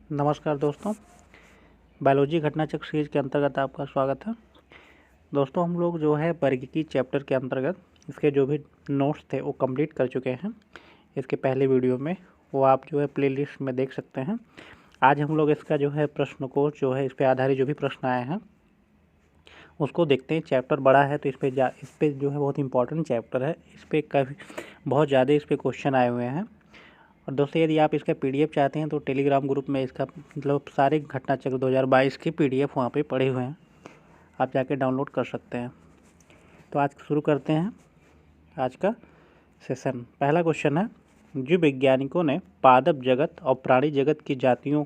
नमस्कार दोस्तों, biology Ghatnachakra series के अंतर्गत आपका स्वागत है। दोस्तों, हम लोग जो है वर्गीकी चैप्टर के अंतर्गत इसके जो भी नोट्स थे वो कंप्लीट कर चुके हैं। इसके पहले वीडियो में वो आप जो है प्लेलिस्ट में देख सकते हैं। आज हम लोग इसका जो है प्रश्नकोश जो है इस पर आधारित जो भी प्रश्न आए हैं उसको देखते हैं। चैप्टर बड़ा है तो इस पर जो है बहुत इंपॉर्टेंट चैप्टर है। इस पर काफ़ी बहुत ज़्यादा इस पर क्वेश्चन आए हुए हैं। और दोस्तों, यदि आप इसका पीडीएफ चाहते हैं तो टेलीग्राम ग्रुप में इसका मतलब सारे घटनाचक्र 2022 की पीडीएफ वहाँ पे पड़े हुए हैं, आप जाके डाउनलोड कर सकते हैं। तो आज शुरू करते हैं आज का सेशन। पहला क्वेश्चन है, जीव वैज्ञानिकों ने पादप जगत और प्राणी जगत की जातियों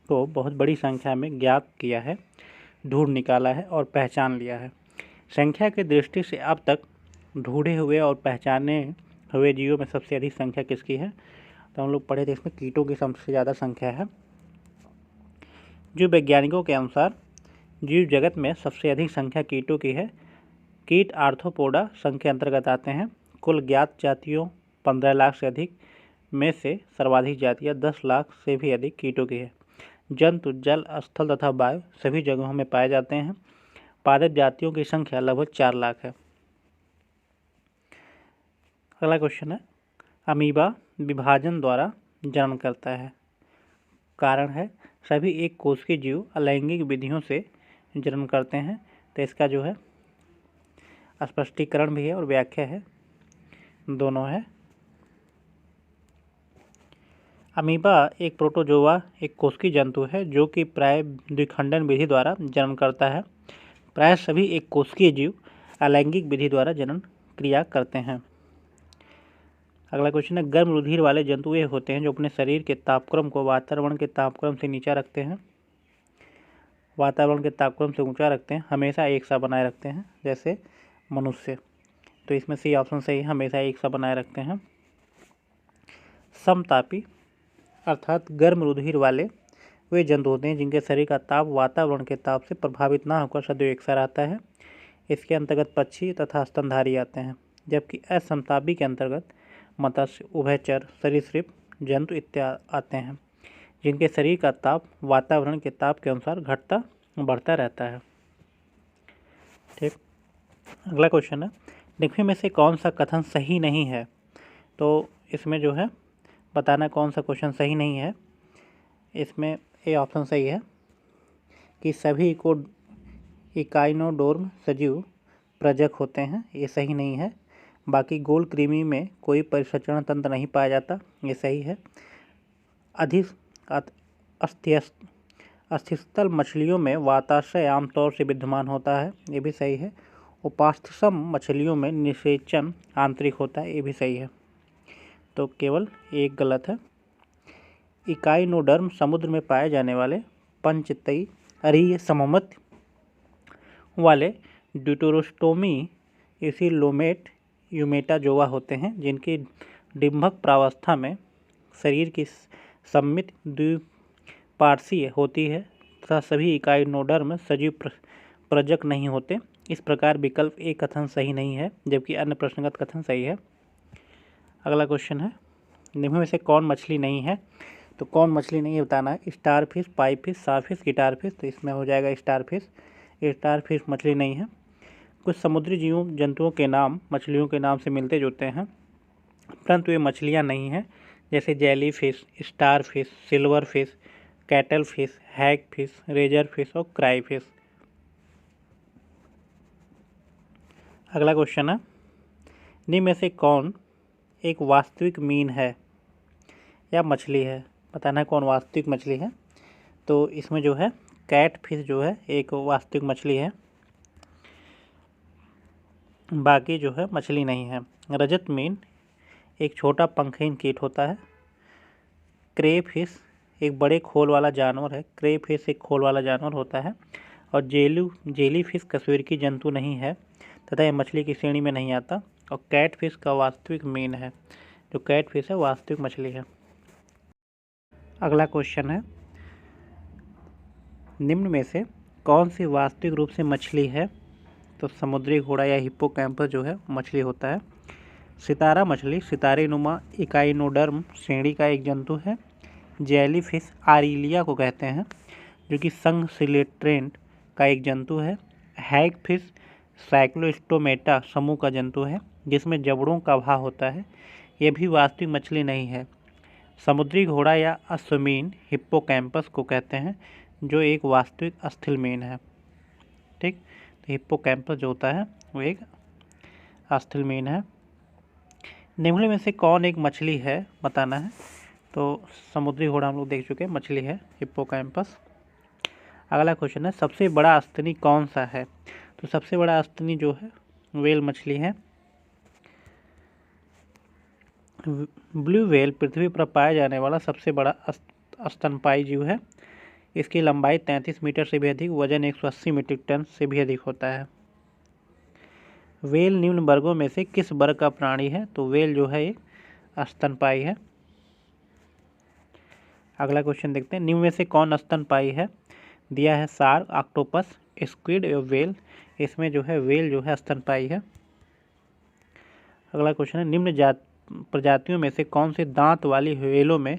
को बहुत बड़ी संख्या में ज्ञात किया है, ढूंढ निकाला है और पहचान लिया है। संख्या की दृष्टि से अब तक ढूंढे हुए और पहचाने हुए जीवों में सबसे अधिक संख्या किसकी है? तो हम लोग पढ़े थे, इसमें कीटों की सबसे ज़्यादा संख्या है। जीव वैज्ञानिकों के अनुसार जीव जगत में सबसे अधिक संख्या कीटों की है। कीट आर्थ्रोपोडा संघ के अंतर्गत आते हैं। कुल ज्ञात जातियों 15 लाख से अधिक में से सर्वाधिक जातियाँ 10 लाख से भी अधिक कीटों की है। जंतु जल, स्थल तथा वायु सभी जगहों में पाए जाते हैं। पादप जातियों की संख्या लगभग 4 लाख है। अगला क्वेश्चन है, अमीबा विभाजन द्वारा जन्म करता है। कारण है सभी एक कोशिकीय जीव अलैंगिक विधियों से जन्म करते हैं। तो इसका जो है स्पष्टीकरण भी है और व्याख्या है, दोनों है। अमीबा एक प्रोटोजोआ, एक कोशिकीय जंतु है जो कि प्राय द्विखंडन विधि द्वारा जन्म करता है। प्राय सभी एक कोशिकीय जीव अलैंगिक विधि द्वारा जन्म क्रिया करते हैं। अगला क्वेश्चन है, गर्म रुधिर वाले जंतु वे होते हैं जो अपने शरीर के तापक्रम को वातावरण के तापक्रम से नीचा रखते हैं, वातावरण के तापक्रम से ऊंचा रखते हैं, हमेशा एक सा बनाए रखते हैं, जैसे मनुष्य। तो इसमें सी ऑप्शन सही है, हमेशा एक सा बनाए रखते हैं। समतापी अर्थात गर्म रुधिर वाले वे जंतु होते हैं जिनके शरीर का ताप वातावरण के ताप से प्रभावित ना होकर सदैव एक सा रहता है। इसके अंतर्गत पक्षी तथा स्तनधारी आते हैं। जबकि असमतापी के अंतर्गत मत्स्य, उभयचर, सरीसृप जंतु इत्यादि आते हैं जिनके शरीर का ताप वातावरण के ताप के अनुसार घटता बढ़ता रहता है। ठीक। अगला क्वेश्चन है, निम्न में से कौन सा कथन सही नहीं है? तो इसमें जो है बताना कौन सा क्वेश्चन सही नहीं है। इसमें ए ऑप्शन सही है कि सभी को इकाइनोडोर्म सजीव प्रजक होते हैं, ये सही नहीं है। बाकी गोल कृमि में कोई परिसंचरण तंत्र नहीं पाया जाता, ये सही है। अधिक अस्थिस्थल मछलियों में वाताशय आमतौर से विद्यमान होता है, ये भी सही है। उपास्थसम मछलियों में निषेचन आंतरिक होता है, ये भी सही है। तो केवल एक गलत है। इकाइनोडर्म समुद्र में पाए जाने वाले पंचतई अरीय सममत वाले ड्यूटेरोस्टोमी इसिलोमेट यूमेटाजोआ होते हैं जिनकी डिंभक प्रावस्था में शरीर की सममित द्विपार्श्वीय होती है तथा सभी इकाइनोडर्म सजीव प्रजक नहीं होते। इस प्रकार विकल्प ए कथन सही नहीं है, जबकि अन्य प्रश्नगत कथन सही है। अगला क्वेश्चन है, निम्न में से कौन मछली नहीं है? तो कौन मछली नहीं है बताना है। Starfish, pipefish, sawfish, guitarfish. तो इसमें हो जाएगा स्टार फिश। स्टार फिश मछली नहीं है। कुछ समुद्री जीवों जंतुओं के नाम मछलियों के नाम से मिलते जुलते हैं परंतु ये मछलियाँ नहीं हैं, जैसे jellyfish, starfish, silverfish, cuttlefish, hagfish, razorfish और क्राई फिश। अगला क्वेश्चन है, निम्न में से कौन एक वास्तविक मीन है या मछली है? बताना है कौन वास्तविक मछली है। तो इसमें जो है कैट फिश जो है एक वास्तविक मछली है, बाकी जो है मछली नहीं है। रजत मीन एक छोटा पंखहीन कीट होता है। क्रे फिश एक बड़े खोल वाला जानवर है। क्रे फिश एक खोल वाला जानवर होता है। और जेली फिश कशेरुकी जंतु नहीं है तथा यह मछली की श्रेणी में नहीं आता। और कैट फिश का वास्तविक मीन है। जो कैट फिश है वास्तविक मछली है। अगला क्वेश्चन है, निम्न में से कौन सी वास्तविक रूप से मछली है? तो समुद्री घोड़ा या हिप्पोकैम्पस जो है मछली होता है। सितारा मछली सितारे नुमा इकाइनोडर्म श्रेणी का एक जंतु है। जेलीफिश आरिलिया को कहते हैं, जो कि संघसिलेट्रेंट का एक जंतु है। हैगफिश साइक्लोस्टोमेटा समूह का जंतु है, जिसमें जबड़ों का अभाव होता है। यह भी वास्तविक मछली नहीं है। समुद्री घोड़ा या अश्वमीन हिप्पोकैम्पस को कहते हैं, जो एक वास्तविक अस्थिलमीन है। ठीक, तो हिप्पोकैम्पस जो होता है वो एक अस्थिलमीन है। निम्न में से कौन एक मछली है बताना है। तो समुद्री घोड़ा हम लोग देख चुके हैं, मछली है हिप्पोकैम्पस। अगला क्वेश्चन है, सबसे बड़ा अस्तनी कौन सा है। तो सबसे बड़ा अस्तनी जो है व्हेल मछली है। ब्लू व्हेल पृथ्वी पर पाया जाने वाला सबसे बड़ा स्तनपायी जीव है। इसकी लंबाई 33 मीटर से भी अधिक, वजन 180 मीट्रिक टन से भी अधिक होता है। व्हेल निम्न वर्गों में से किस वर्ग का प्राणी है। तो व्हेल जो है एक स्तनपायी है। अगला क्वेश्चन देखते हैं, निम्न में से कौन स्तनपायी है। दिया है शार्क, ऑक्टोपस, स्क्विड या व्हेल। इसमें जो है व्हेल जो है स्तनपायी है। अगला क्वेश्चन है, निम्न प्रजातियों में से कौन सी दांत वाली व्हेलों में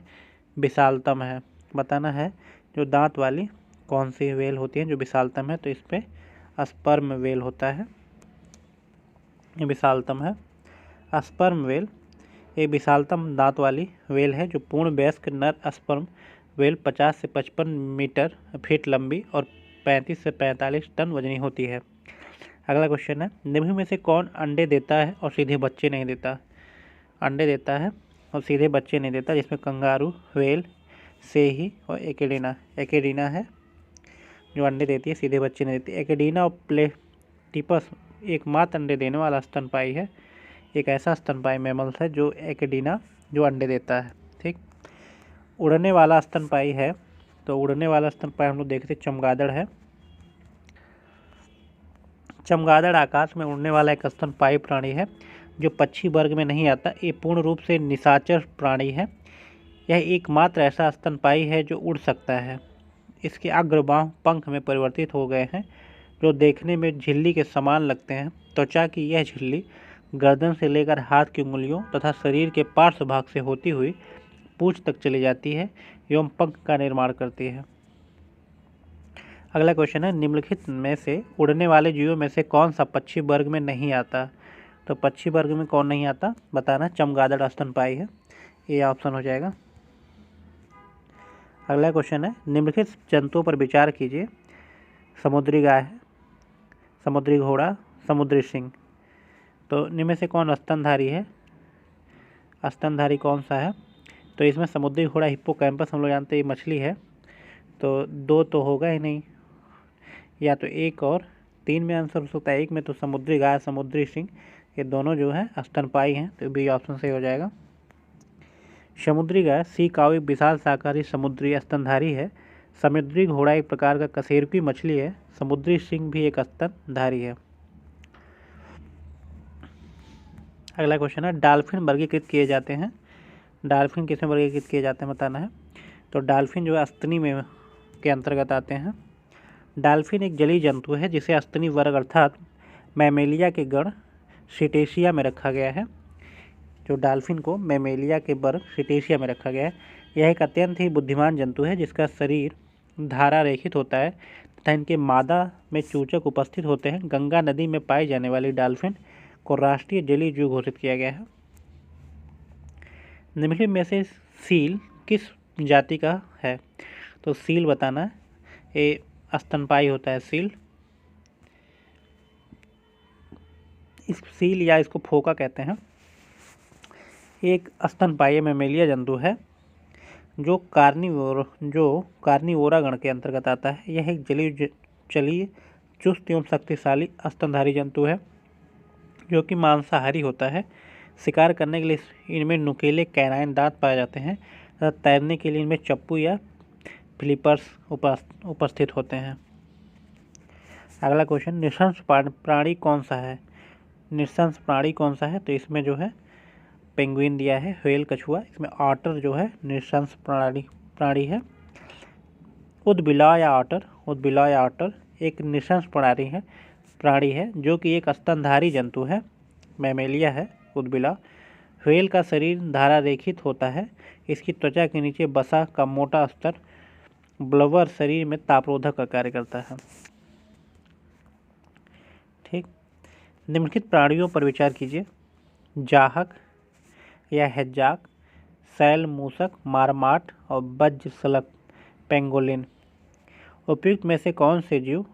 विशालतम है। बताना है जो दांत वाली कौन सी व्हेल होती है जो विशालतम है। तो इस पे स्पर्म व्हेल होता है, ये विशालतम है। स्पर्म व्हेल एक विशालतम दांत वाली व्हेल है, जो पूर्ण वयस्क नर स्पर्म व्हेल 50 से 55 फीट लंबी और 35 से 45 टन वजनी होती है। अगला क्वेश्चन है, निम्न में से कौन अंडे देता है और सीधे बच्चे नहीं देता। अंडे देता है और सीधे बच्चे नहीं देता, जिसमें कंगारू, व्हेल, सेही और एकेडीना है जो अंडे देती है, सीधे बच्चे नहीं देती। एकेडीना और प्लेटिपस एकमात्र अंडे देने वाला स्तनपायी है। एक ऐसा स्तनपायी मैमल्स है जो एकेडीना जो अंडे देता है। ठीक, उड़ने वाला स्तनपायी है। तो उड़ने वाला स्तनपायी हम लोग देखते चमगादड़ है। चमगादड़ आकाश में उड़ने वाला एक स्तनपायी प्राणी है, जो पक्षी वर्ग में नहीं आता। ये पूर्ण रूप से निशाचर प्राणी है। यह एकमात्र ऐसा स्तनपायी है जो उड़ सकता है। इसके अग्रबाह पंख में परिवर्तित हो गए हैं, जो देखने में झिल्ली के समान लगते हैं। त्वचा की यह झिल्ली गर्दन से लेकर हाथ की उंगलियों तथा शरीर के पार्श्व भाग से होती हुई पूंछ तक चली जाती है एवं पंख का निर्माण करती है। अगला क्वेश्चन है, निम्नलिखित में से उड़ने वाले जीवों में से कौन सा पक्षी वर्ग में नहीं आता। तो पक्षी वर्ग में कौन नहीं आता बताना। चमगादड़ स्तनपायी है, ये ऑप्शन हो जाएगा। अगला क्वेश्चन है, निम्नलिखित जंतुओं पर विचार कीजिए। समुद्री गाय है, समुद्री घोड़ा, समुद्री सिंह। तो निम्न में से कौन स्तनधारी है। स्तनधारी कौन सा है। तो इसमें समुद्री घोड़ा हिप्पोकैम्पस हम लोग जानते हैं मछली है, तो दो तो होगा ही नहीं, या तो एक और तीन में आंसर हो सकता है। एक में तो समुद्री गाय, समुद्री सिंह, ये दोनों जो है स्तनपायी हैं, तो बी ऑप्शन सही हो जाएगा। समुद्री गाय सी काऊ एक विशाल शाकाहारी समुद्री स्तनधारी है। समुद्री घोड़ा एक प्रकार का कशेरुकी मछली है। समुद्री सिंह भी एक स्तनधारी है। अगला क्वेश्चन है, डॉल्फिन वर्गीकृत किए जाते हैं। डॉल्फिन किसमें वर्गीकृत किए जाते हैं बताना है। तो डॉल्फिन जो है अस्तनी में के अंतर्गत आते हैं। डॉल्फिन एक जलीय जंतु है, जिसे अस्तनी वर्ग अर्थात मैमेलिया के गण सिटेशिया में रखा गया है। जो डॉल्फिन को मैमेलिया के वर्ग सिटेशिया में रखा गया है। यह एक अत्यंत ही बुद्धिमान जंतु है, जिसका शरीर धारा रेखित होता है तथा इनके मादा में चूचक उपस्थित होते हैं। गंगा नदी में पाई जाने वाली डॉल्फिन को राष्ट्रीय जलीय जीव घोषित किया गया है। निम्नलिखित में से सील किस जाति का है। तो सील बताना, ये स्तनपायी होता है सील। इस सील या इसको फोका कहते हैं, एक स्तनपायी मैमेलिया जंतु है जो कार्निवोरा गण के अंतर्गत आता है। यह एक जलीय चुस्त एवं शक्तिशाली स्तनधारी जंतु है, जो कि मांसाहारी होता है। शिकार करने के लिए इनमें नुकीले कैनाइन दांत पाए जाते हैं तथा तैरने के लिए इनमें चप्पू या फ्लिपर्स उपस्थित होते हैं। अगला क्वेश्चन, निशंस प्राणी कौन सा है। निशंस प्राणी कौन सा है। तो इसमें जो है पेंगुइन दिया है, व्हेल, कछुआ। इसमें ऑटर जो है निशंस प्राणी है। उदबिलाव या ऑटर एक निशंस प्राणी है जो कि एक स्तनधारी जंतु है, मैमेलिया है उदबिलाव। व्हेल का शरीर धारारेखित होता है। इसकी त्वचा के नीचे वसा का मोटा स्तर ब्लवर शरीर में तापरोधक का कार्य करता है। ठीक, निम्नलिखित प्राणियों पर विचार कीजिए। जाहक या हेज्जाक, सैल मूसक, मारमाट और वज्रसलक पेंगोलिन। उपयुक्त में से कौन से जीव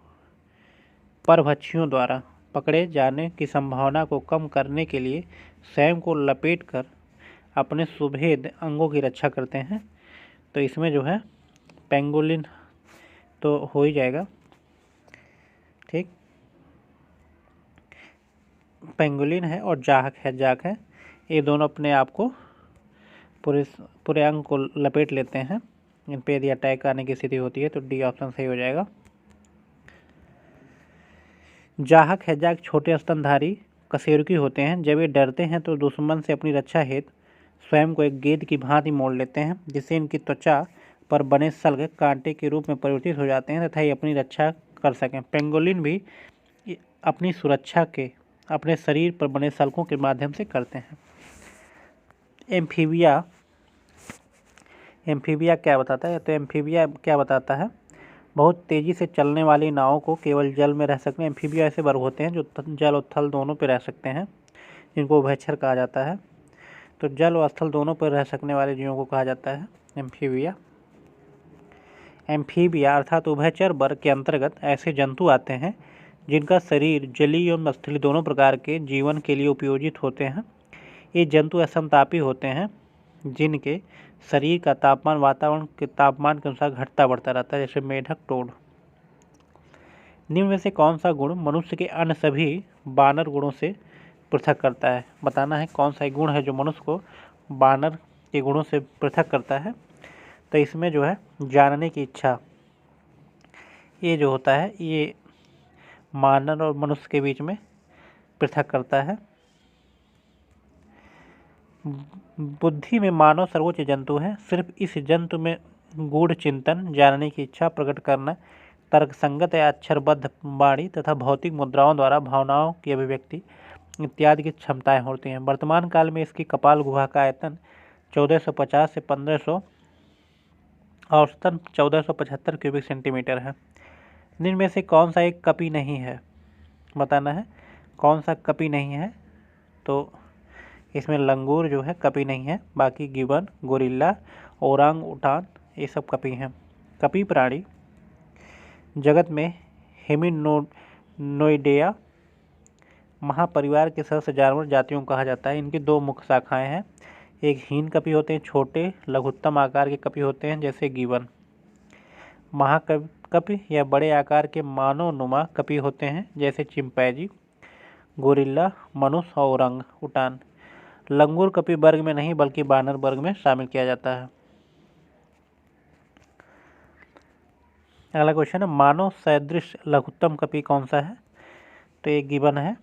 परभक्षियों द्वारा पकड़े जाने की संभावना को कम करने के लिए स्वयं को लपेटकर अपने सुभेद अंगों की रक्षा करते हैं? तो इसमें जो है पेंगोलिन तो हो ही जाएगा। ठीक, पेंगोलिन है और जाहक है, जाक है, ये दोनों अपने आप को पूरे अंग को लपेट लेते हैं। इन पे यदि अटैक आने की स्थिति होती है तो डी ऑप्शन सही हो जाएगा। जाहक हैजाक छोटे स्तनधारी कशेरुकी होते हैं। जब ये डरते हैं तो दुश्मन से अपनी रक्षा हेतु स्वयं को एक गेंद की भांति मोड़ लेते हैं, जिससे इनकी त्वचा पर बने सल्ग कांटे के रूप में परिवर्तित हो जाते हैं तथा ये अपनी रक्षा कर सकें। पेंगोलिन भी अपनी सुरक्षा के अपने शरीर पर बने सल्कों के माध्यम से करते हैं। एम्फीबिया क्या बताता है? तो एम्फीबिया क्या बताता है? बहुत तेज़ी से चलने वाली नावों को केवल जल में रह सकते हैं। एम्फीबिया ऐसे वर्ग होते हैं जो जल और थल दोनों पर रह सकते हैं, जिनको उभयचर कहा जाता है। तो जल और स्थल दोनों पर रह सकने वाले जीवों को कहा जाता है एम्फीबिया। एम्फीबिया अर्थात उभयचर वर्ग के अंतर्गत ऐसे जंतु आते हैं जिनका शरीर जलीय और स्थलीय दोनों प्रकार के जीवन के लिए उपयोजित होते हैं। ये जंतु असमतापी होते हैं, जिनके शरीर का तापमान वातावरण के तापमान के अनुसार घटता बढ़ता रहता है, जैसे मेढक, टोड। निम्न में से कौन सा गुण मनुष्य के अन्य सभी बानर गुणों से पृथक करता है? बताना है कौन सा गुण है जो मनुष्य को बानर के गुणों से पृथक करता है। तो इसमें जो है जानने की इच्छा, ये जो होता है ये मानव और मनुष्य के बीच में पृथक करता है। बुद्धि में मानव सर्वोच्च जंतु है। सिर्फ इस जंतु में गूढ़ चिंतन, जानने की इच्छा प्रकट करना, तर्कसंगत या अक्षरबद्ध वाणी तथा भौतिक मुद्राओं द्वारा भावनाओं की अभिव्यक्ति इत्यादि की क्षमताएं होती हैं। वर्तमान काल में इसकी कपाल गुहा का आयतन 1450 से 1500 औसतन 1475 क्यूबिक सेंटीमीटर है। निम्न में से कौन सा एक कपी नहीं है? बताना है कौन सा कपी नहीं है। तो इसमें लंगूर जो है कपी नहीं है, बाकी गिबन, गोरिल्ला, ओरांग उटान ये सब कपी हैं। कपी प्राणी जगत में हेमिनोइडेया महापरिवार के सदस्य जानवर जातियों को कहा जाता है। इनकी दो मुख्य शाखाएं हैं। एक हीन कपी होते हैं, छोटे लघुत्तम आकार के कपी होते हैं, जैसे गिबन। महाकपी या बड़े आकार के मानवनुमा कपी होते हैं, जैसे चिंपैंजी, गोरिल्ला, मनुष्य और ओरंग उटान। लंगूर कपी वर्ग में नहीं बल्कि बानर वर्ग में शामिल किया जाता है। अगला क्वेश्चन है, मानव सदृश लघुत्तम कपी कौन सा है? तो ये गिबन है।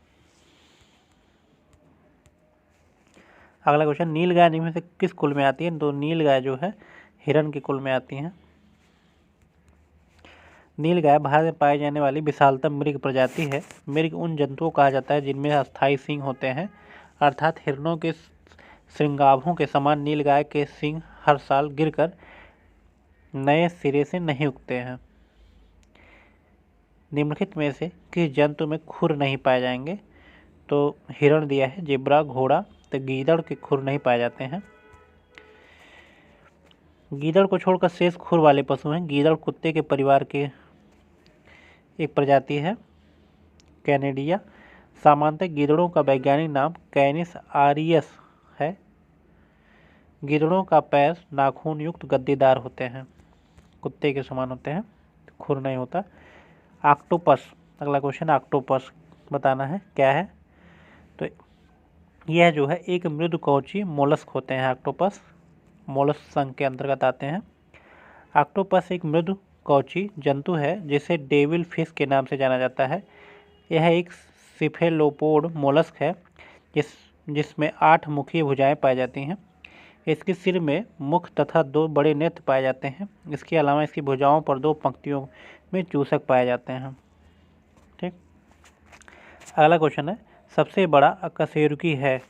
अगला क्वेश्चन, नील गाय इनमें से किस कुल में आती है? तो नील गाय जो है हिरण के कुल में आती हैं। नील गाय भारत में पाई जाने वाली विशालतम मृग प्रजाति है। मृग उन जंतुओं को कहा जाता है जिनमें अस्थायी सींग होते हैं, अर्थात हिरणों के श्रृंगाभों के समान नील गाय के सींग हर साल गिरकर नए सिरे से नहीं उगते हैं। निम्नलिखित में से किस जंतु में खुर नहीं पाए जाएंगे? तो हिरण दिया है, जेब्रा, घोड़ा। तो गीदड़ के खुर नहीं पाए जाते हैं। गीदड़ को छोड़कर शेष खुर वाले पशु हैं। गीदड़ कुत्ते के परिवार के एक प्रजाति है, कैनेडिया। सामान्यतः गीदड़ों का वैज्ञानिक नाम कैनिस आरियस है। गीदड़ों का पैर नाखून युक्त गद्देदार होते हैं, कुत्ते के समान होते हैं, खुर नहीं होता। ऑक्टोपस, अगला क्वेश्चन, ऑक्टोपस बताना है क्या है? तो यह जो है एक मृदुकवची मोलस्क होते हैं। ऑक्टोपस मोलस्क संघ के अंतर्गत आते हैं। ऑक्टोपस एक मृदुकवची जंतु है जिसे डेविल फिश के नाम से जाना जाता है। यह एक सिफेलोपोड मोलस्क है जिसमें 8 मुखी भुजाएं पाई जाती हैं। इसके सिर में मुख तथा 2 बड़े नेत्र पाए जाते हैं। इसके अलावा इसकी भुजाओं पर 2 पंक्तियों में चूसक पाए जाते हैं। ठीक, अगला क्वेश्चन है, सबसे बड़ा अकशेरुकी है?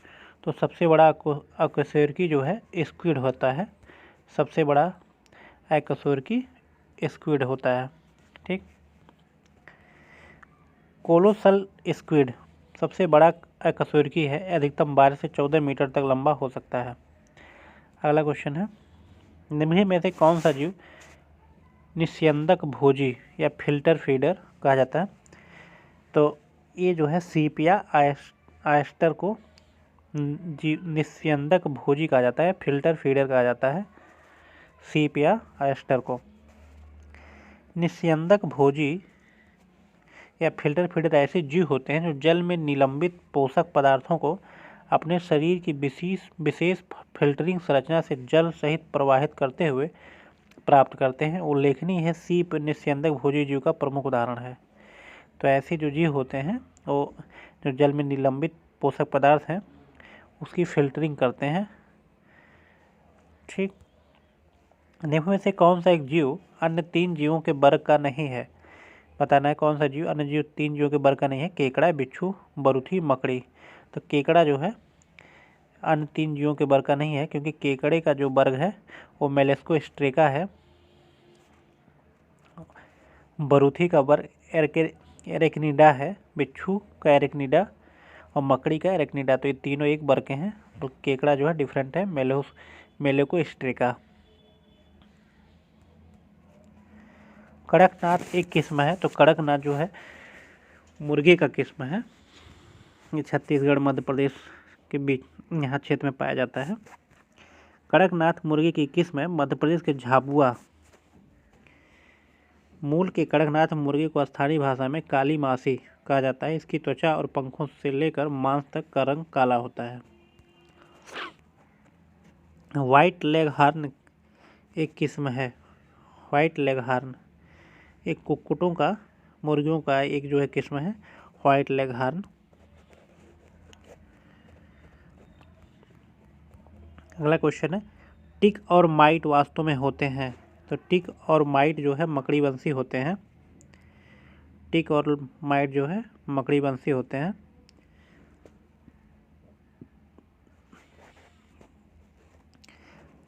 तो सबसे बड़ा अकशेरुकी जो है स्क्विड होता है, सबसे बड़ा अकशेरुकी स्क्विड होता है। ठीक, कोलोसल स्क्विड सबसे बड़ा अकशेरुकी है, अधिकतम 12 से 14 मीटर तक लंबा हो सकता है। अगला क्वेश्चन है, निम्न में से कौन सा जीव निस्यंदक भोजी या फिल्टर फीडर कहा जाता है? तो ये जो है सीपिया आयस्टर को निस्यंदक भोजी कहा जाता है, फिल्टर फीडर कहा जाता है सीपिया आयस्टर को। निस्यंदक भोजी या फिल्टर फीडर ऐसे जीव होते हैं जो जल में निलंबित पोषक पदार्थों को अपने शरीर की विशेष फिल्टरिंग संरचना से जल सहित प्रवाहित करते हुए प्राप्त करते हैं। उल्लेखनीय है सीप निस्यंदक भोजी जीव का प्रमुख उदाहरण है। तो ऐसे जो जीव होते हैं वो जो जल में निलंबित पोषक पदार्थ हैं उसकी फिल्टरिंग करते हैं। ठीक, निम्न में से कौन सा एक जीव अन्य 3 जीवों के वर्ग का नहीं है? बताना है कौन सा जीव अन्य 3 जीवों के वर्ग का नहीं है। केकड़ा, बिच्छू, बरूथी, मकड़ी। तो केकड़ा जो है अन्य 3 जीवों के वर्ग का नहीं है, क्योंकि केकड़े का जो वर्ग है वो मेलेस्कोस्ट्रेका है, बरूथी का वर्ग एरेक्निडा है, बिच्छू का एरेक्निडा और मकड़ी का एरेक्निडा। तो ये तीनों एक वर्ग के हैं, तो केकड़ा जो है डिफरेंट है, मेलेस्कोस्ट्रेका। कड़कनाथ एक किस्म है, तो कड़कनाथ जो है मुर्गे का किस्म है। ये छत्तीसगढ़ मध्य प्रदेश के बीच यहाँ क्षेत्र में पाया जाता है। कड़कनाथ मुर्गे की किस्म है मध्य प्रदेश के झाबुआ मूल के कड़कनाथ मुर्गे को स्थानीय भाषा में काली मासी कहा जाता है। इसकी त्वचा और पंखों से लेकर मांस तक का रंग काला होता है। व्हाइट लेग हार्न एक किस्म है। व्हाइट लेग हार्न एक कुक्कुटों का मुर्गियों का एक जो है किस्म है व्हाइट लेग हार्न। अगला क्वेश्चन है, टिक और माइट वास्तव में होते हैं? तो टिक और माइट जो है मकड़ी वंशी होते हैं। टिक और माइट जो है मकड़ी वंशी होते हैं।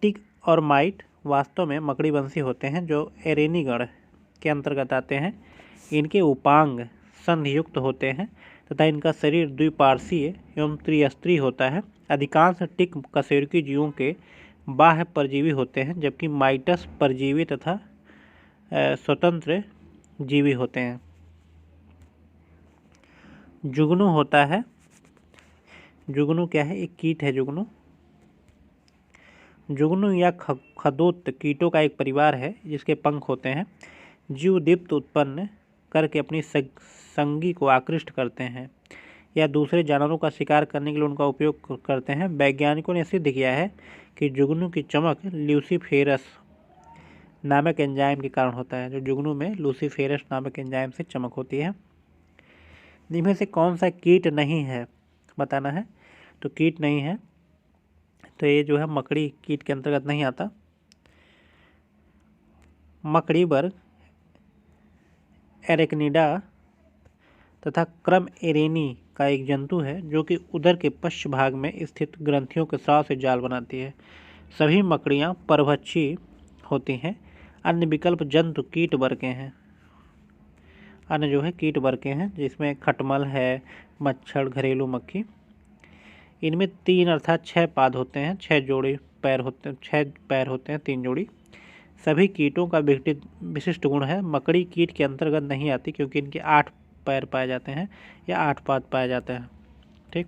टिक और माइट वास्तव में मकड़ी वंशी होते हैं जो एरेनीगण के अंतर्गत आते हैं। इनके उपांग संधियुक्त होते हैं तथा इनका शरीर द्विपार्श्वीय एवं त्रिस्तरीय होता है। अधिकांश टिक कशेरुकी जीवों के बाह्य परजीवी होते हैं, जबकि माइटस परजीवी तथा स्वतंत्र जीवी होते हैं। जुगनू होता है। जुगनू क्या है? एक कीट है जुगनू। जुगनू या खदोत कीटों का एक परिवार है जिसके पंख होते हैं। जीव दीप्त उत्पन्न करके अपनी संगी को आकृष्ट करते हैं या दूसरे जानवरों का शिकार करने के लिए उनका उपयोग करते हैं। वैज्ञानिकों ने सिद्ध किया है कि जुगनू की चमक ल्यूसीफेरस नामक एंजाइम के कारण होता है। जो जुगनू में लूसीफेरस नामक एंजाइम से चमक होती है। इनमें से कौन सा कीट नहीं है बताना है। तो कीट नहीं है, तो ये जो है मकड़ी कीट के अंतर्गत नहीं आता। मकड़ी वर्ग एरेक्निडा तथा क्रम एरेनी का एक जंतु है जो कि उदर के पश्च भाग में स्थित ग्रंथियों के स्राव से जाल बनाती है। सभी मकड़ियाँ परभक्षी होती हैं। अन्य विकल्प जंतु कीट वर्ग के हैं। अन्य जो है कीट वर्ग के हैं, जिसमें खटमल है, मच्छर, घरेलू मक्खी। इनमें 3 अर्थात 6 पाद होते हैं, 6 जोड़ी पैर होते हैं, 6 पैर होते हैं, 3 जोड़ी। सभी कीटों का विशिष्ट गुण है। मकड़ी कीट के अंतर्गत नहीं आती क्योंकि इनके 8 पैर पाए जाते हैं या 8 पाद पाए जाते हैं। ठीक,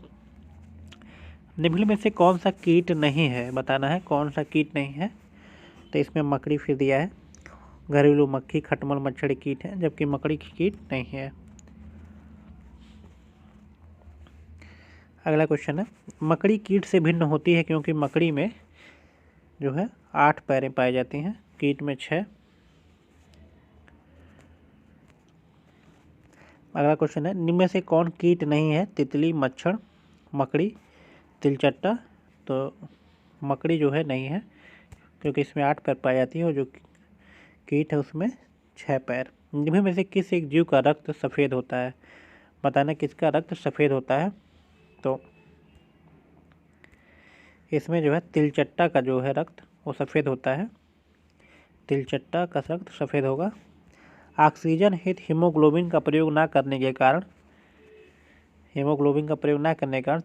निम्न में से कौन सा कीट नहीं है बताना है। कौन सा कीट नहीं है? तो इसमें मकड़ी फिर दिया है, घरेलू मक्खी, खटमल, मच्छर कीट है, जबकि मकड़ी की कीट नहीं है। अगला क्वेश्चन है, मकड़ी कीट से भिन्न होती है क्योंकि मकड़ी में जो है 8 पैरें पाई जाती हैं, कीट में 6। अगला क्वेश्चन है, निम्न में से कौन कीट नहीं है? तितली, मच्छर, मकड़ी, तिलचट्टा। तो मकड़ी जो है नहीं है क्योंकि इसमें 8 पैर पाई जाती है और जो कीट है उसमें 6 पैर। निम्न में से किस एक जीव का रक्त सफ़ेद होता है बताना। किसका रक्त सफ़ेद होता है? तो इसमें जो है तिलचट्टा का जो है रक्त वो सफ़ेद होता है, तिलचट्टा का रक्त सफ़ेद होगा। ऑक्सीजन हित हीमोग्लोबिन का प्रयोग ना करने के कारण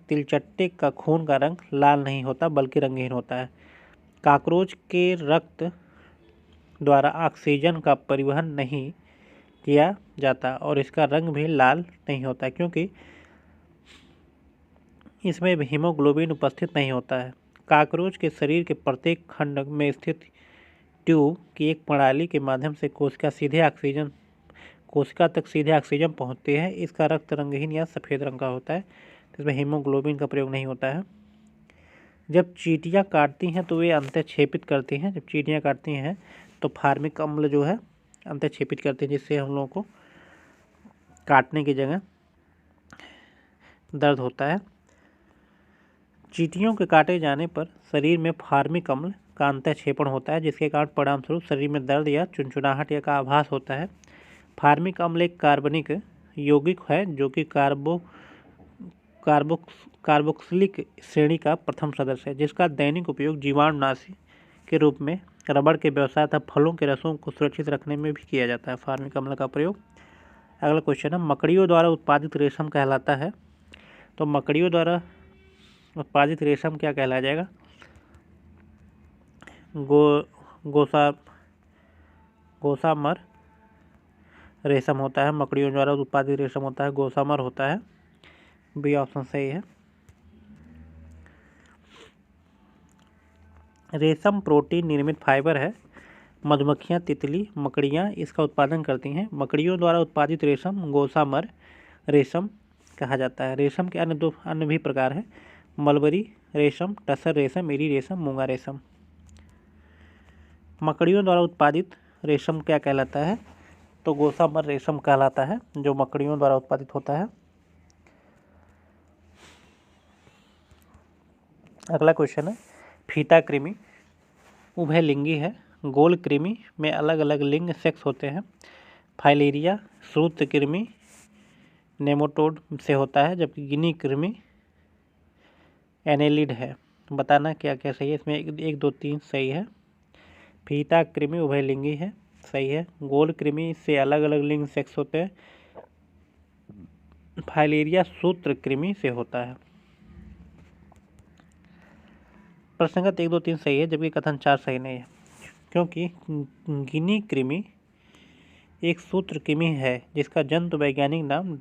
तिलचट्टे का खून का रंग लाल नहीं होता बल्कि रंगहीन होता है। कॉकरोच के रक्त द्वारा ऑक्सीजन का परिवहन नहीं किया जाता और इसका रंग भी लाल नहीं होता क्योंकि इसमें हीमोग्लोबिन उपस्थित नहीं होता है। कॉकरोच के शरीर के प्रत्येक खंड में स्थित ट्यूब की एक प्रणाली के माध्यम से कोशिका तक सीधे ऑक्सीजन पहुंचती है। इसका रक्त रंगहीन या सफ़ेद रंग का होता है, इसमें हीमोग्लोबिन का प्रयोग नहीं होता है। जब चींटियां काटती हैं तो वे अंतःक्षेपित करती हैं। जब चींटियां काटती हैं तो फार्मिक अम्ल जो है अंतःक्षेपित करते हैं, जिससे हम लोगों को काटने की जगह दर्द होता है। चींटियों के काटे जाने पर शरीर में फार्मिक अम्ल का अंतःक्षेपण होता है, जिसके कारण परिणामस्वरूप शरीर में दर्द या चुनचुनाहट या का आभास होता है। फार्मिक अम्ल एक कार्बनिक यौगिक है जो कि कार्बोक्सिलिक श्रेणी का प्रथम सदस्य है, जिसका दैनिक उपयोग जीवाणुनाशी के रूप में रबड़ के व्यवसाय तथा फलों के रसों को सुरक्षित रखने में भी किया जाता है फार्मिक अम्ल का प्रयोग। अगला क्वेश्चन है, मकड़ियों द्वारा उत्पादित रेशम कहलाता है। तो मकड़ियों द्वारा उत्पादित रेशम क्या कहलाया जाएगा? गोसामर रेशम होता है। मकड़ियों द्वारा उत्पादित रेशम होता है गोसामर होता है। बी ऑप्शन सही है। रेशम प्रोटीन निर्मित फाइबर है। मधुमक्खियाँ, तितली, मकड़ियाँ इसका उत्पादन करती हैं। मकड़ियों द्वारा उत्पादित रेशम गोसामर रेशम कहा जाता है। रेशम के अन्य भी प्रकार हैं, मलबरी रेशम, टसर रेशम, एरी रेशम, मूंगा रेशम। मकड़ियों द्वारा उत्पादित रेशम क्या कहलाता है? तो गोसामर रेशम कहलाता है, जो मकड़ियों द्वारा उत्पादित होता है। अगला क्वेश्चन है, फीता कृमि उभयलिंगी है। गोल कृमि में अलग अलग लिंग सेक्स होते हैं। फाइलेरिया सूत्रकृमि नेमाटोड से होता है, जबकि गिनी कृमि एनेलिड है। बताना क्या क्या सही है इसमें। 1 2 3 सही है। फीता कृमि उभयलिंगी है, सही है। गोल कृमि से अलग अलग लिंग सेक्स होते हैं। फाइलेरिया सूत्रकृमि से होता है। प्रसंगत 1 2 3 सही है, जबकि कथन 4 सही नहीं है, क्योंकि गिनी कृमि एक सूत्रकृमि है जिसका जंतु वैज्ञानिक नाम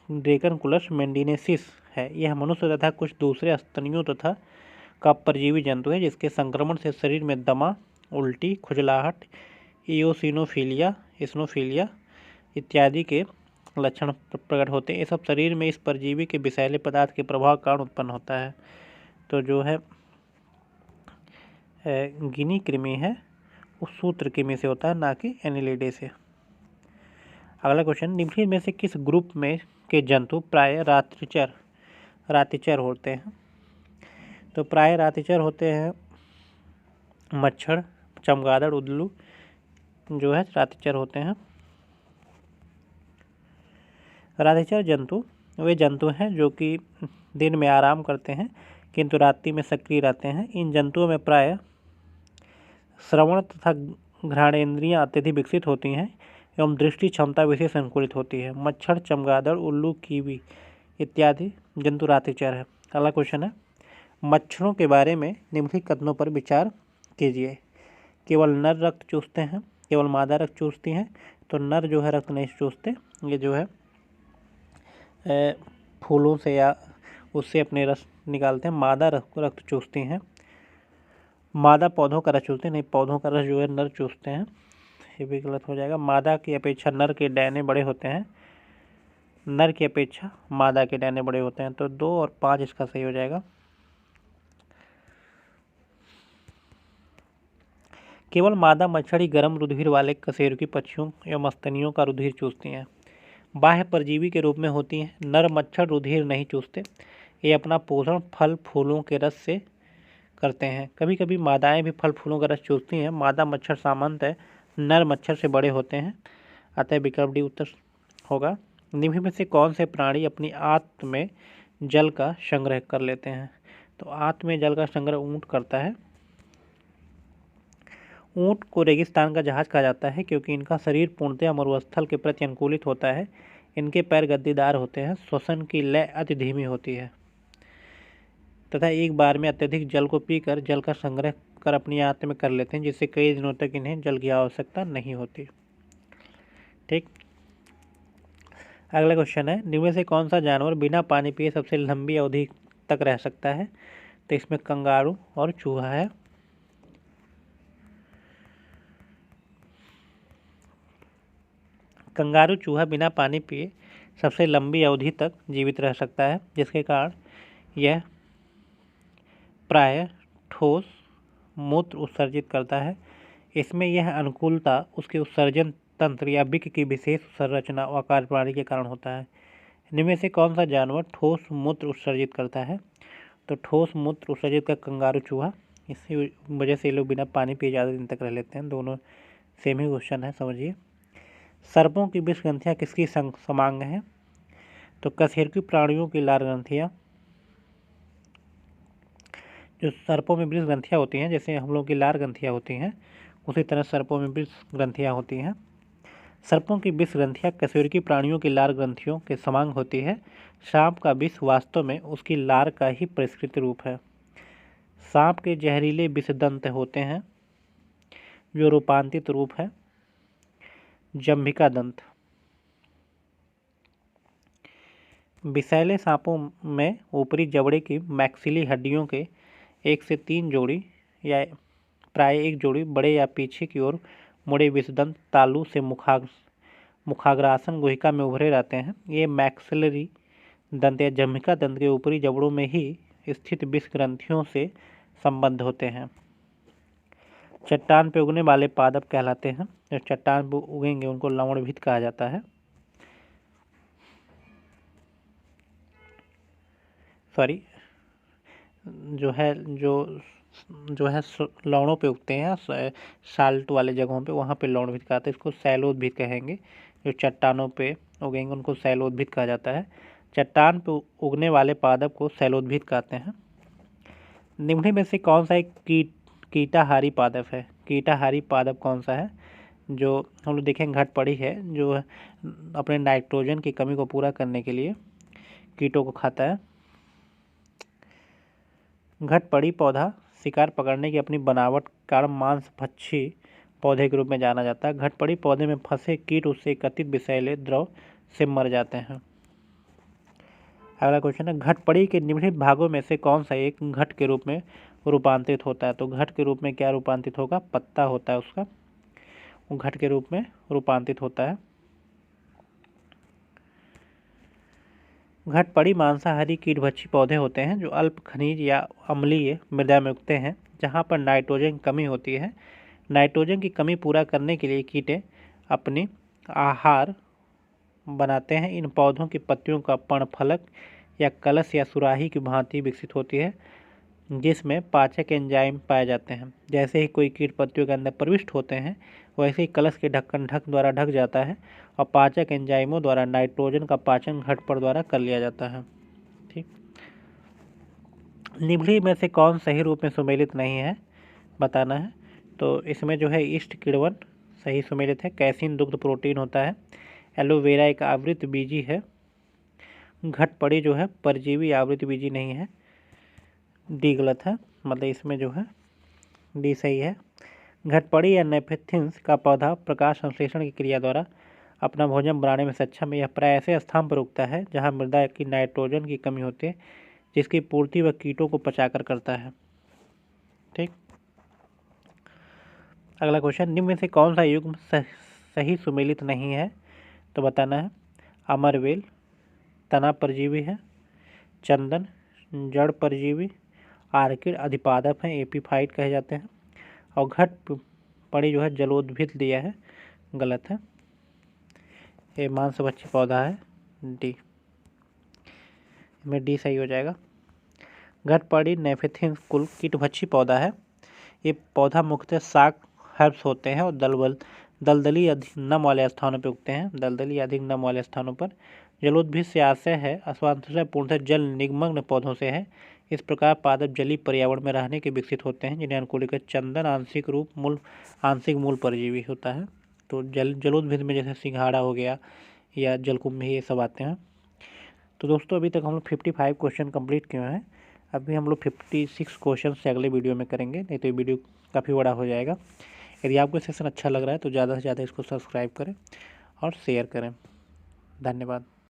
ड्रेकनकुलस मेंडिनेसिस है। यह मनुष्य तथा कुछ दूसरे स्तनियों तथा का परजीवी जंतु है, जिसके संक्रमण से शरीर में दमा, उल्टी, खुजलाहट, इओसिनोफिलिया इत्यादि के लक्षण प्रकट होते हैं। ये सब शरीर में इस परजीवी के विषैले पदार्थ के प्रभाव कारण उत्पन्न होता है। तो जो है गिनी कृमि है उस सूत्रकृमि से होता है, ना कि एनिलिडे से। अगला क्वेश्चन, निम्नलिखित में से किस ग्रुप में के जंतु प्राय रातिचर होते हैं? तो प्राय रातिचर होते हैं मच्छर, चमगादड़, उल्लू जो है रातिचर होते हैं। रातिचर जंतु वे जंतु हैं जो कि दिन में आराम करते हैं किंतु रात्रि में सक्रिय रहते हैं। इन जंतुओं में प्राय श्रवण तथा घ्राणेंद्रियां अत्यधिक विकसित होती हैं एवं दृष्टि क्षमता विशेष अनुकूलित होती है। मच्छर, चमगादड़, उल्लू, कीवी इत्यादि जंतु रातिचर है। अगला क्वेश्चन है, मच्छरों के बारे में निम्नलिखित कथनों पर विचार कीजिए। केवल नर रक्त चूसते हैं, केवल मादा रक्त चूसती हैं। तो नर जो है रक्त नहीं चूसते, ये जो है फूलों से या उससे अपने रस निकालते हैं। मादा रक्त चूसती हैं। मादा पौधों का रस चूसते हैं, नहीं, पौधों का रस जो है नर चूसते हैं, ये भी गलत हो जाएगा। मादा की अपेक्षा नर के डैने बड़े होते हैं, नर की अपेक्षा मादा के डैने बड़े होते हैं। तो 2 और 5 इसका सही हो जाएगा। केवल मादा मच्छर ही गर्म रुधिर वाले कशेरुकी पक्षियों एवं स्तनियों का रुधिर चूसती हैं। बाह्य परजीवी के रूप में होती हैं। नर मच्छर रुधिर नहीं चूसते, ये अपना पोषण फल फूलों के रस से करते हैं। कभी कभी मादाएं भी फल फूलों का रस चूसती हैं। मादा मच्छर सामान्यतः नर मच्छर से बड़े होते हैं, अतः विकल्प डी उत्तर होगा। निम्न में से कौन से प्राणी अपनी आंत में जल का संग्रह कर लेते हैं। तो आंत में जल का संग्रह ऊँट करता है। ऊँट को रेगिस्तान का जहाज कहा जाता है क्योंकि इनका शरीर पूर्णतः मरुस्थल के प्रति अनुकूलित होता है। इनके पैर गद्दीदार होते हैं। श्वसन की लय अति धीमी होती है तथा एक बार में अत्यधिक जल को पीकर जल का संग्रह कर अपनी आंत में कर लेते हैं, जिससे कई दिनों तक इन्हें जल की आवश्यकता नहीं होती। ठीक, अगला क्वेश्चन है, निम्न में से कौन सा जानवर बिना पानी पिए सबसे लंबी अवधि तक रह सकता है? तो इसमें कंगारू और चूहा है। कंगारू चूहा बिना पानी पिए सबसे लंबी अवधि तक जीवित रह सकता है, जिसके कारण यह प्रायः ठोस मूत्र उत्सर्जित करता है। इसमें यह अनुकूलता उसके उत्सर्जन तंत्र या वृक्क की विशेष संरचना और कार्यप्रणाली के कारण होता है। इनमें से कौन सा जानवर ठोस मूत्र उत्सर्जित करता है? तो ठोस मूत्र उत्सर्जित का कंगारू चूहा। इसी वजह से ये लोग बिना पानी पिए ज़्यादा दिन तक रह लेते हैं। दोनों सेम ही क्वेश्चन है, समझिए। सर्पों की विष ग्रंथियाँ किसकी समांग हैं? तो कशेरुकी प्राणियों की लार ग्रंथियाँ। जो सर्पों में विष ग्रंथियाँ होती हैं, जैसे हम लोगों की लार ग्रंथियाँ होती हैं, उसी तरह सर्पों में विष ग्रंथियाँ होती हैं। सर्पों की विष ग्रंथियाँ कशेरुकी प्राणियों की लार ग्रंथियों के समान होती है। सांप का विष वास्तव में उसकी लार का ही परिष्कृत रूप है। सांप के जहरीले विषदंत होते हैं, जो रूपांतरित रूप है जंभिका दंत। विषैले सांपों में ऊपरी जबड़े की मैक्सिली हड्डियों के 1 से 3 जोड़ी या प्राय एक जोड़ी बड़े या पीछे की ओर मुड़े विषदंत तालू से मुखाग्रासन गुहिका में उभरे रहते हैं। ये मैक्सिलरी दंत या जंभिका दंत के ऊपरी जबड़ों में ही स्थित विष ग्रंथियों से संबद्ध होते हैं। चट्टान पर उगने वाले पादप कहलाते हैं। जो चट्टान पर उगेंगे उनको लवणभित कहा जाता है। सॉरी, जो है लवणों पे उगते हैं, साल्ट वाले जगहों पे, वहाँ पे लवणभित कहते हैं। इसको शैलोद्भिद कहेंगे। जो चट्टानों पे उगेंगे उनको शैलोद्भिद कहा जाता है। चट्टान पे उगने वाले पादप को शैलोद्भिद कहते हैं। निम्न में से कौन सा एक कीटाहारी पादप है? कीटाहारी पादप कौन सा है? जो हम लोग देखें घटपड़ी है, जो अपने नाइट्रोजन की कमी को पूरा करने के लिए कीटों को खाता है। घटपड़ी पौधा शिकार पकड़ने की अपनी बनावट कारण मांसभक्षी पौधे के रूप में जाना जाता है। घटपड़ी पौधे में फंसे कीट उससे एकत्रित विषैले द्रव से मर जाते हैं। अगला क्वेश्चन है, घटपड़ी के निम्नलिखित भागों में से कौन सा एक घट के रूप में रूपांतरित होता है? तो घट के रूप में क्या रूपांतरित होगा? पत्ता होता है उसका, वो घट के रूप में रूपांतरित होता है। घटपड़ी मांसाहारी कीटभक्षी पौधे होते हैं जो अल्प खनिज या अम्लीय मृदा में उगते हैं, जहाँ पर नाइट्रोजन की कमी होती है। नाइट्रोजन की कमी पूरा करने के लिए कीटें अपनी आहार बनाते हैं। इन पौधों की पत्तियों का पर्णफलक या कलश या सुराही की भांति विकसित होती है, जिसमें पाचक एंजाइम पाए जाते हैं। जैसे ही कोई कीट पत्तियों के अंदर प्रविष्ट होते हैं, वैसे ही कलश के ढक्कन द्वारा ढक जाता है और पाचक एंजाइमों द्वारा नाइट्रोजन का पाचन घटपड़ द्वारा कर लिया जाता है। ठीक, निम्नलिखित में से कौन सही रूप में सुमेलित नहीं है बताना है। तो इसमें जो है ईस्ट किण्वन सही सुमेलित है। कैसीन दुग्ध प्रोटीन होता है। एलोवेरा एक आवृत बीजी है। घटपड़ी जो है परजीवी आवृत बीजी नहीं है। डी गलत है, मतलब इसमें जो है डी सही है। घटपड़ी या नेफेथिन्स का पौधा प्रकाश संश्लेषण की क्रिया द्वारा अपना भोजन बनाने में सक्षम है। यह प्राय ऐसे स्थान पर उगता है जहाँ मृदा की नाइट्रोजन की कमी होती है, जिसकी पूर्ति वह कीटों को पचाकर करता है। ठीक, अगला क्वेश्चन, निम्न में से कौन सा युग्म सही सुमेलित नहीं है? तो बताना है। अमरवेल तना परजीवी है। चंदन जड़ परजीवी। आर्किड अधिपादप हैं, एपीफाइट कहे जाते हैं। और घटपड़ी जो है जलोद्भिद दिया है, गलत है। ये मांसभक्षी पौधा है, डी में डी सही हो जाएगा। घटपड़ी नेफेथिन्स कुल कीटभक्षी पौधा है। ये पौधा मुख्यतः साग हर्ब्स होते हैं और दलदली अधिक नम वाले स्थानों पर उगते हैं। दलदली अधिक नम वाले स्थानों पर जलोद्भिद से आशय है अश्वांतशय पूर्णतः जल निमग्न पौधों से है। इस प्रकार पादप जलीय पर्यावरण में रहने के विकसित होते हैं, जिन्हें अनुकूलित चंदन आंशिक मूल परजीवी होता है। तो जलोद्भिद में जैसे सिंघाड़ा हो गया या जलकुंभी, ये सब आते हैं। तो दोस्तों अभी तक हम लोग 55 क्वेश्चन कंप्लीट किए हैं। अभी हम लोग 56 क्वेश्चन से अगले वीडियो में करेंगे, नहीं तो ये वीडियो काफ़ी बड़ा हो जाएगा। यदि आपको सेशन अच्छा लग रहा है तो ज़्यादा से ज़्यादा इसको सब्सक्राइब करें और शेयर करें। धन्यवाद।